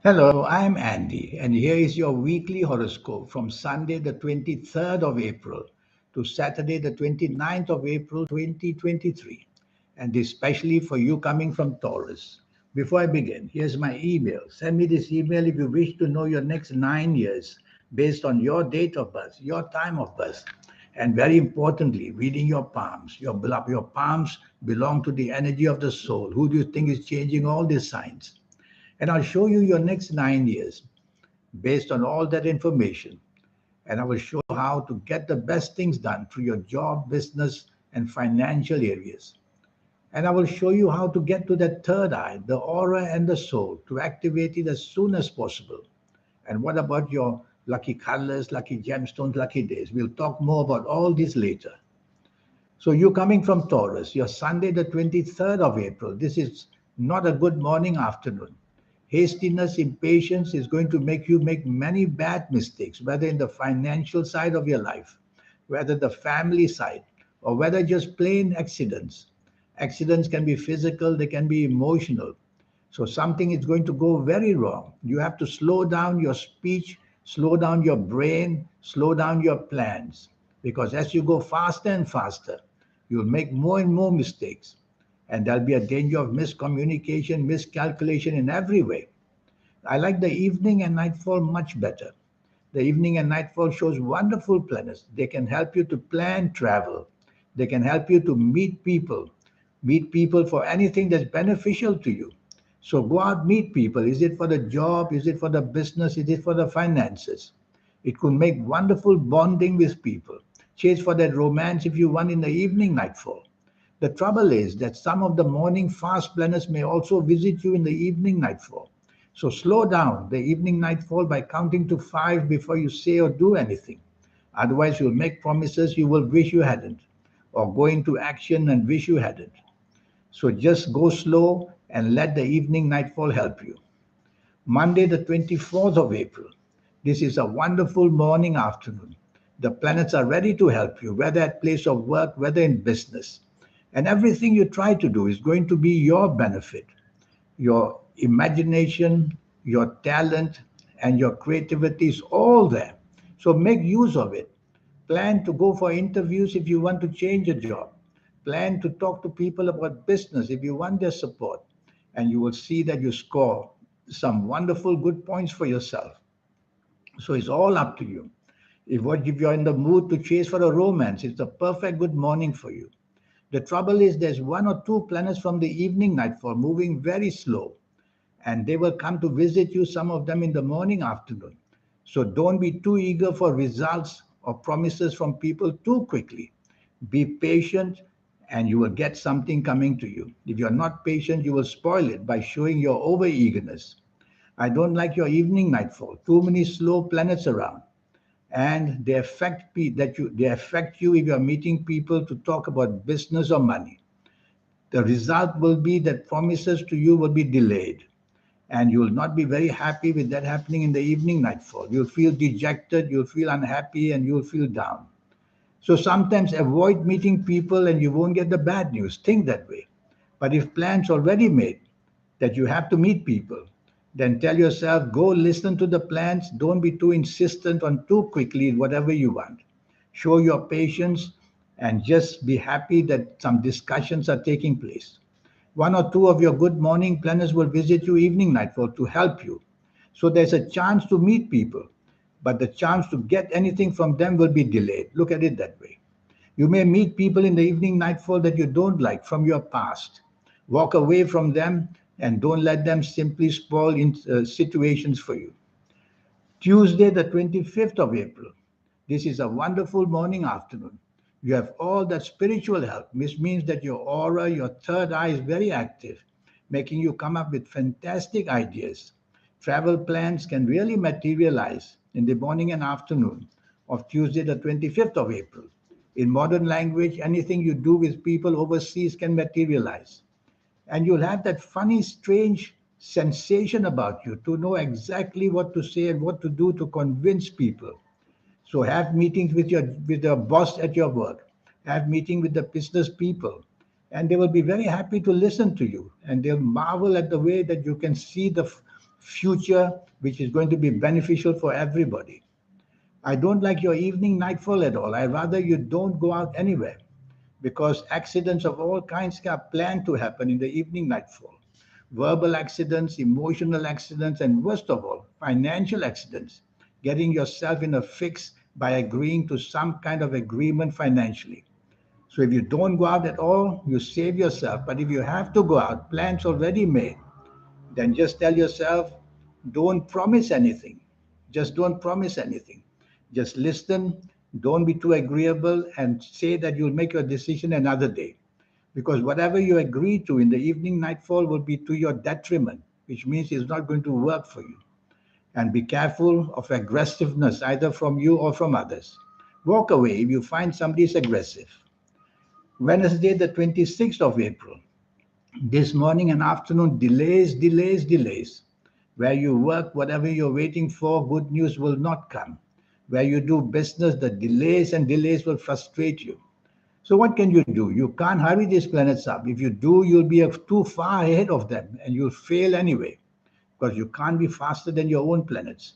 Hello, I'm Andy, and here is your weekly horoscope from Sunday, the 23rd of April to Saturday, the 29th of April, 2023. And this especially for you coming from Taurus. Before I begin, here's my email. Send me this email if you wish to know your next 9 years based on your date of birth, your time of birth. And very importantly, reading your palms. Your palms belong to the energy of the soul. Who do you think is changing all these signs? And I'll show you your next 9 years based on all that information. And I will show you how to get the best things done through your job, business, and financial areas. And I will show you how to get to that third eye, the aura and the soul, to activate it as soon as possible. And what about your lucky colors, lucky gemstones, lucky days? We'll talk more about all this later. So you coming from Taurus, your Sunday, the 23rd of April. This is not a good morning, afternoon. Hastiness, impatience is going to make you make many bad mistakes, whether in the financial side of your life, whether the family side, or whether just plain accidents. Accidents can be physical, they can be emotional. So something is going to go very wrong. You have to slow down your speech, slow down your brain, slow down your plans. Because as you go faster and faster, you'll make more and more mistakes. And there'll be a danger of miscommunication, miscalculation in every way. I like the evening and nightfall much better. The evening and nightfall shows wonderful planets. They can help you to plan travel. They can help you to meet people for anything that's beneficial to you. So go out, meet people. Is it for the job? Is it for the business? Is it for the finances? It could make wonderful bonding with people. Chase for that romance if you want in the evening nightfall. The trouble is that some of the morning fast planners may also visit you in the evening nightfall. So slow down the evening nightfall by counting to five before you say or do anything. Otherwise, you'll make promises you will wish you hadn't, or go into action and wish you hadn't. So just go slow and let the evening nightfall help you. Monday, the 24th of April. This is a wonderful morning afternoon. The planets are ready to help you, whether at place of work, whether in business. And everything you try to do is going to be your benefit. Your imagination, your talent, and your creativity is all there. So make use of it. Plan to go for interviews if you want to change a job. Plan to talk to people about business if you want their support. And you will see that you score some wonderful good points for yourself. So it's all up to you. If you're in the mood to chase for a romance, it's a perfect good morning for you. The trouble is there's one or two planets from the evening nightfall moving very slow, and they will come to visit you, some of them in the morning, afternoon. So don't be too eager for results or promises from people too quickly. Be patient and you will get something coming to you. If you're not patient, you will spoil it by showing your over eagerness. I don't like your evening nightfall. Too many slow planets around, and they affect you if you are meeting people to talk about business or money. The result will be that promises to you will be delayed, and you will not be very happy with that happening in the evening nightfall. You'll feel dejected, you'll feel unhappy, and you'll feel down. So sometimes avoid meeting people and you won't get the bad news. Think that way. But if plans already made that you have to meet people, then tell yourself, go listen to the plans. Don't be too insistent on too quickly whatever you want. Show your patience and just be happy that some discussions are taking place. One or two of your good morning planners will visit you evening nightfall to help you. So there's a chance to meet people, but the chance to get anything from them will be delayed. Look at it that way. You may meet people in the evening nightfall that you don't like from your past. Walk away from them and don't let them simply spoil situations for you. Tuesday, the 25th of April. This is a wonderful morning afternoon. You have all that spiritual help, which means that your aura, your third eye is very active, making you come up with fantastic ideas. Travel plans can really materialize in the morning and afternoon of Tuesday, the 25th of April. In modern language, anything you do with people overseas can materialize. And you'll have that funny, strange sensation about you to know exactly what to say and what to do to convince people. So have meetings with your boss at your work. Have meeting with the business people, and they will be very happy to listen to you. And they'll marvel at the way that you can see the future which is going to be beneficial for everybody. I don't like your evening nightfall at all. I rather you don't go out anywhere because accidents of all kinds are planned to happen in the evening nightfall. Verbal accidents, emotional accidents, and worst of all, financial accidents. Getting yourself in a fix by agreeing to some kind of agreement financially. So if you don't go out at all, you save yourself. But if you have to go out, plans already made, then just tell yourself, don't promise anything. Just don't promise anything. Just listen, don't be too agreeable, and say that you'll make your decision another day. Because whatever you agree to in the evening nightfall will be to your detriment, which means it's not going to work for you. And be careful of aggressiveness, either from you or from others. Walk away if you find somebody is aggressive. Wednesday, the 26th of April. This morning and afternoon, delays, delays, delays. Where you work, whatever you're waiting for, good news will not come. Where you do business, the delays and delays will frustrate you. So, what can you do? You can't hurry these planets up. If you do, you'll be too far ahead of them and you'll fail anyway because you can't be faster than your own planets.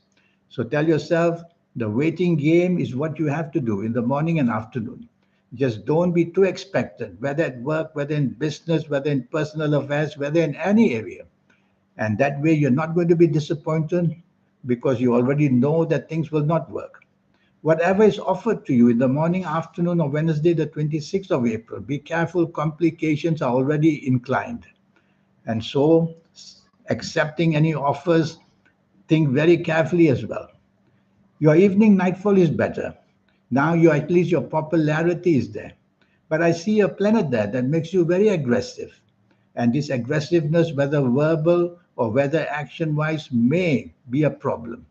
So, tell yourself the waiting game is what you have to do in the morning and afternoon. Just don't be too expectant, whether at work, whether in business, whether in personal affairs, whether in any area. And that way, you're not going to be disappointed because you already know that things will not work. Whatever is offered to you in the morning, afternoon, or Wednesday, the 26th of April, be careful, complications are already inclined. And so, accepting any offers, think very carefully as well. Your evening nightfall is better. Now you at least your popularity is there. But I see a planet there that makes you very aggressive. And this aggressiveness, whether verbal or whether action wise, may be a problem.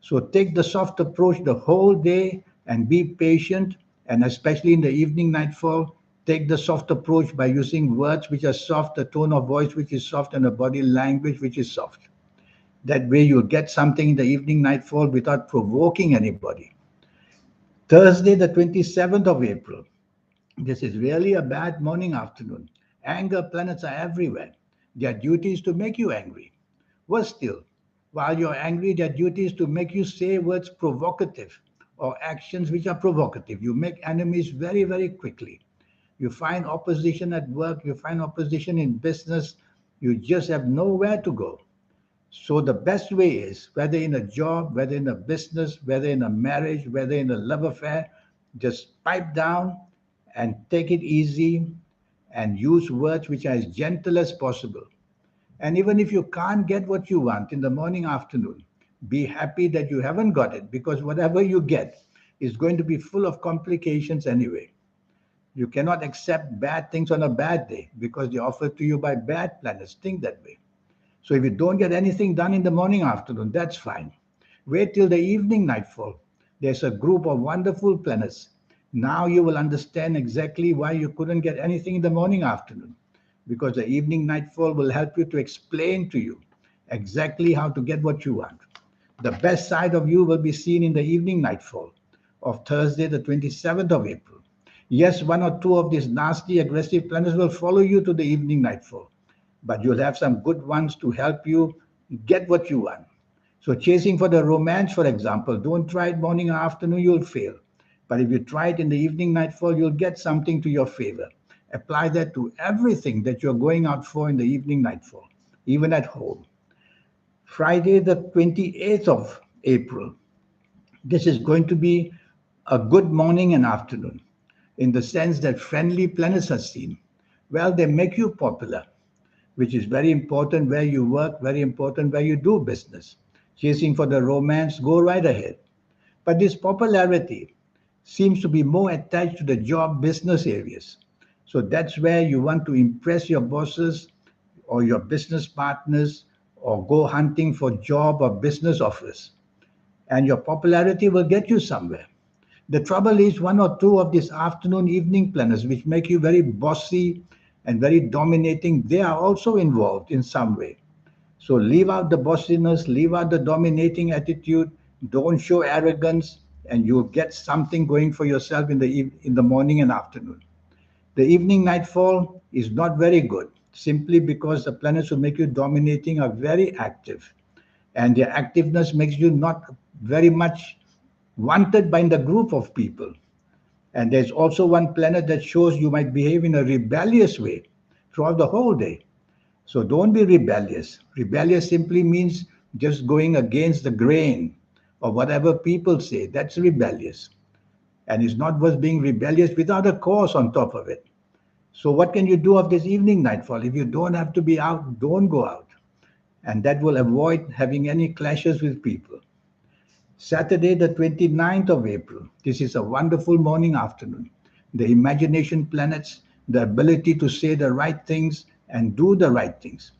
So take the soft approach the whole day and be patient. And especially in the evening nightfall, take the soft approach by using words which are soft, a tone of voice which is soft, and a body language which is soft. That way you'll get something in the evening nightfall without provoking anybody. Thursday, the 27th of April. This is really a bad morning afternoon. Anger planets are everywhere. Their duty is to make you angry. Worse still, while you're angry, their duty is to make you say words provocative or actions which are provocative. You make enemies very, very quickly. You find opposition at work, you find opposition in business, you just have nowhere to go. So the best way is, whether in a job, whether in a business, whether in a marriage, whether in a love affair, just pipe down and take it easy and use words which are as gentle as possible. And even if you can't get what you want in the morning, afternoon, be happy that you haven't got it because whatever you get is going to be full of complications anyway. You cannot accept bad things on a bad day because they're offered to you by bad planets. Think that way. So if you don't get anything done in the morning, afternoon, that's fine. Wait till the evening nightfall. There's a group of wonderful planets. Now you will understand exactly why you couldn't get anything in the morning, afternoon, because the evening nightfall will help you to explain to you exactly how to get what you want. The best side of you will be seen in the evening nightfall of Thursday, the 27th of April. Yes, one or two of these nasty, aggressive planets will follow you to the evening nightfall, but you'll have some good ones to help you get what you want. So, chasing for the romance, for example, don't try it morning or afternoon, you'll fail. But if you try it in the evening nightfall, you'll get something to your favor. Apply that to everything that you're going out for in the evening nightfall, even at home. Friday, the 28th of April. This is going to be a good morning and afternoon in the sense that friendly planets are seen. Well, they make you popular, which is very important where you work, very important where you do business. Chasing for the romance, go right ahead. But this popularity seems to be more attached to the job business areas. So that's where you want to impress your bosses or your business partners or go hunting for job or business offers. And your popularity will get you somewhere. The trouble is one or two of these afternoon evening planners which make you very bossy and very dominating, they are also involved in some way. So leave out the bossiness, leave out the dominating attitude, don't show arrogance, and you'll get something going for yourself in in the morning and afternoon. The evening nightfall is not very good, simply because the planets who make you dominating are very active. And their activeness makes you not very much wanted by the group of people. And there's also one planet that shows you might behave in a rebellious way throughout the whole day. So don't be rebellious. Rebellious simply means just going against the grain or whatever people say. That's rebellious. And it's not worth being rebellious without a cause on top of it. So what can you do of this evening nightfall? If you don't have to be out, don't go out. And that will avoid having any clashes with people. Saturday, the 29th of April. This is a wonderful morning afternoon. The imagination planets, the ability to say the right things and do the right things.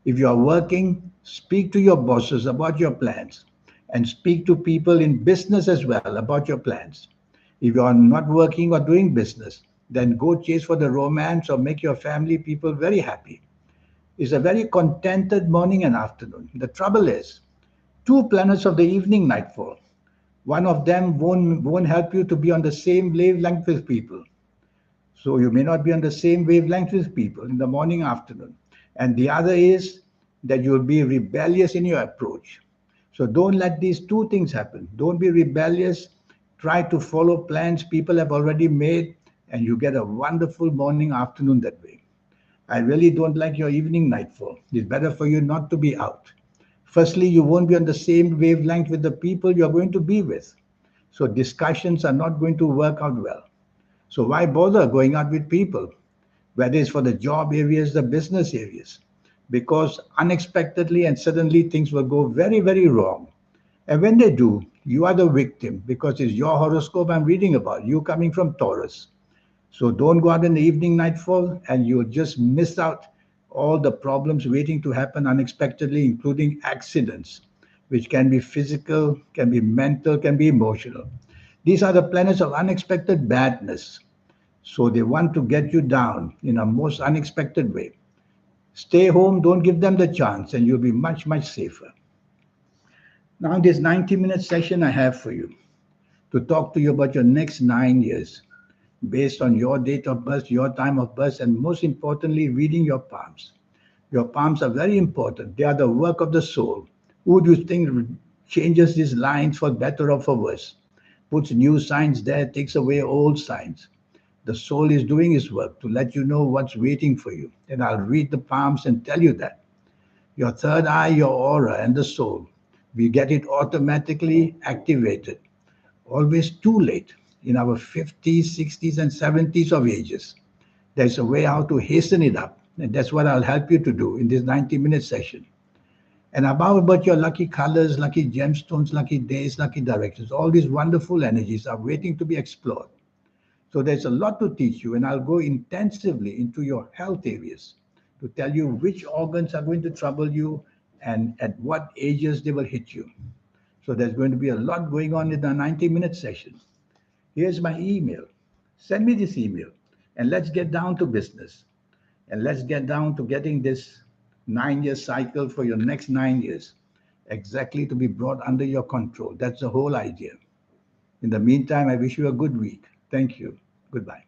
If you are working, speak to your bosses about your plans and speak to people in business as well about your plans. If you are not working or doing business, then go chase for the romance or make your family people very happy. It's a very contented morning and afternoon. The trouble is, two planets of the evening nightfall. One of them won't help you to be on the same wavelength with people. So you may not be on the same wavelength with people in the morning, afternoon. And the other is that you'll be rebellious in your approach. So don't let these two things happen. Don't be rebellious. Try to follow plans people have already made, and you get a wonderful morning, afternoon that way. I really don't like your evening nightfall. It's better for you not to be out. Firstly, you won't be on the same wavelength with the people you're going to be with. So discussions are not going to work out well. So why bother going out with people, whether it's for the job areas, the business areas? Because unexpectedly and suddenly things will go very, very wrong. And when they do, you are the victim because it's your horoscope I'm reading about, you coming from Taurus. So don't go out in the evening nightfall and you'll just miss out all the problems waiting to happen unexpectedly, including accidents, which can be physical, can be mental, can be emotional. These are the planets of unexpected badness. So they want to get you down in a most unexpected way. Stay home, don't give them the chance, and you'll be much, much safer. Now, this 90-minute session I have for you to talk to you about your next 9 years based on your date of birth, your time of birth, and most importantly, reading your palms. Your palms are very important. They are the work of the soul. Who do you think changes these lines for better or for worse? Puts new signs there, takes away old signs. The soul is doing its work to let you know what's waiting for you. And I'll read the palms and tell you that. Your third eye, your aura, and the soul. We get it automatically activated. Always too late in our 50s, 60s, and 70s of ages. There's a way how to hasten it up. And that's what I'll help you to do in this 90-minute session. And about your lucky colors, lucky gemstones, lucky days, lucky directions. All these wonderful energies are waiting to be explored. So there's a lot to teach you, and I'll go intensively into your health areas to tell you which organs are going to trouble you and at what ages they will hit you. So there's going to be a lot going on in the 90-minute session. Here's my email. Send me this email and let's get down to business. And let's get down to getting this 9 year cycle for your next 9 years exactly to be brought under your control. That's the whole idea. In the meantime, I wish you a good week. Thank you. Goodbye.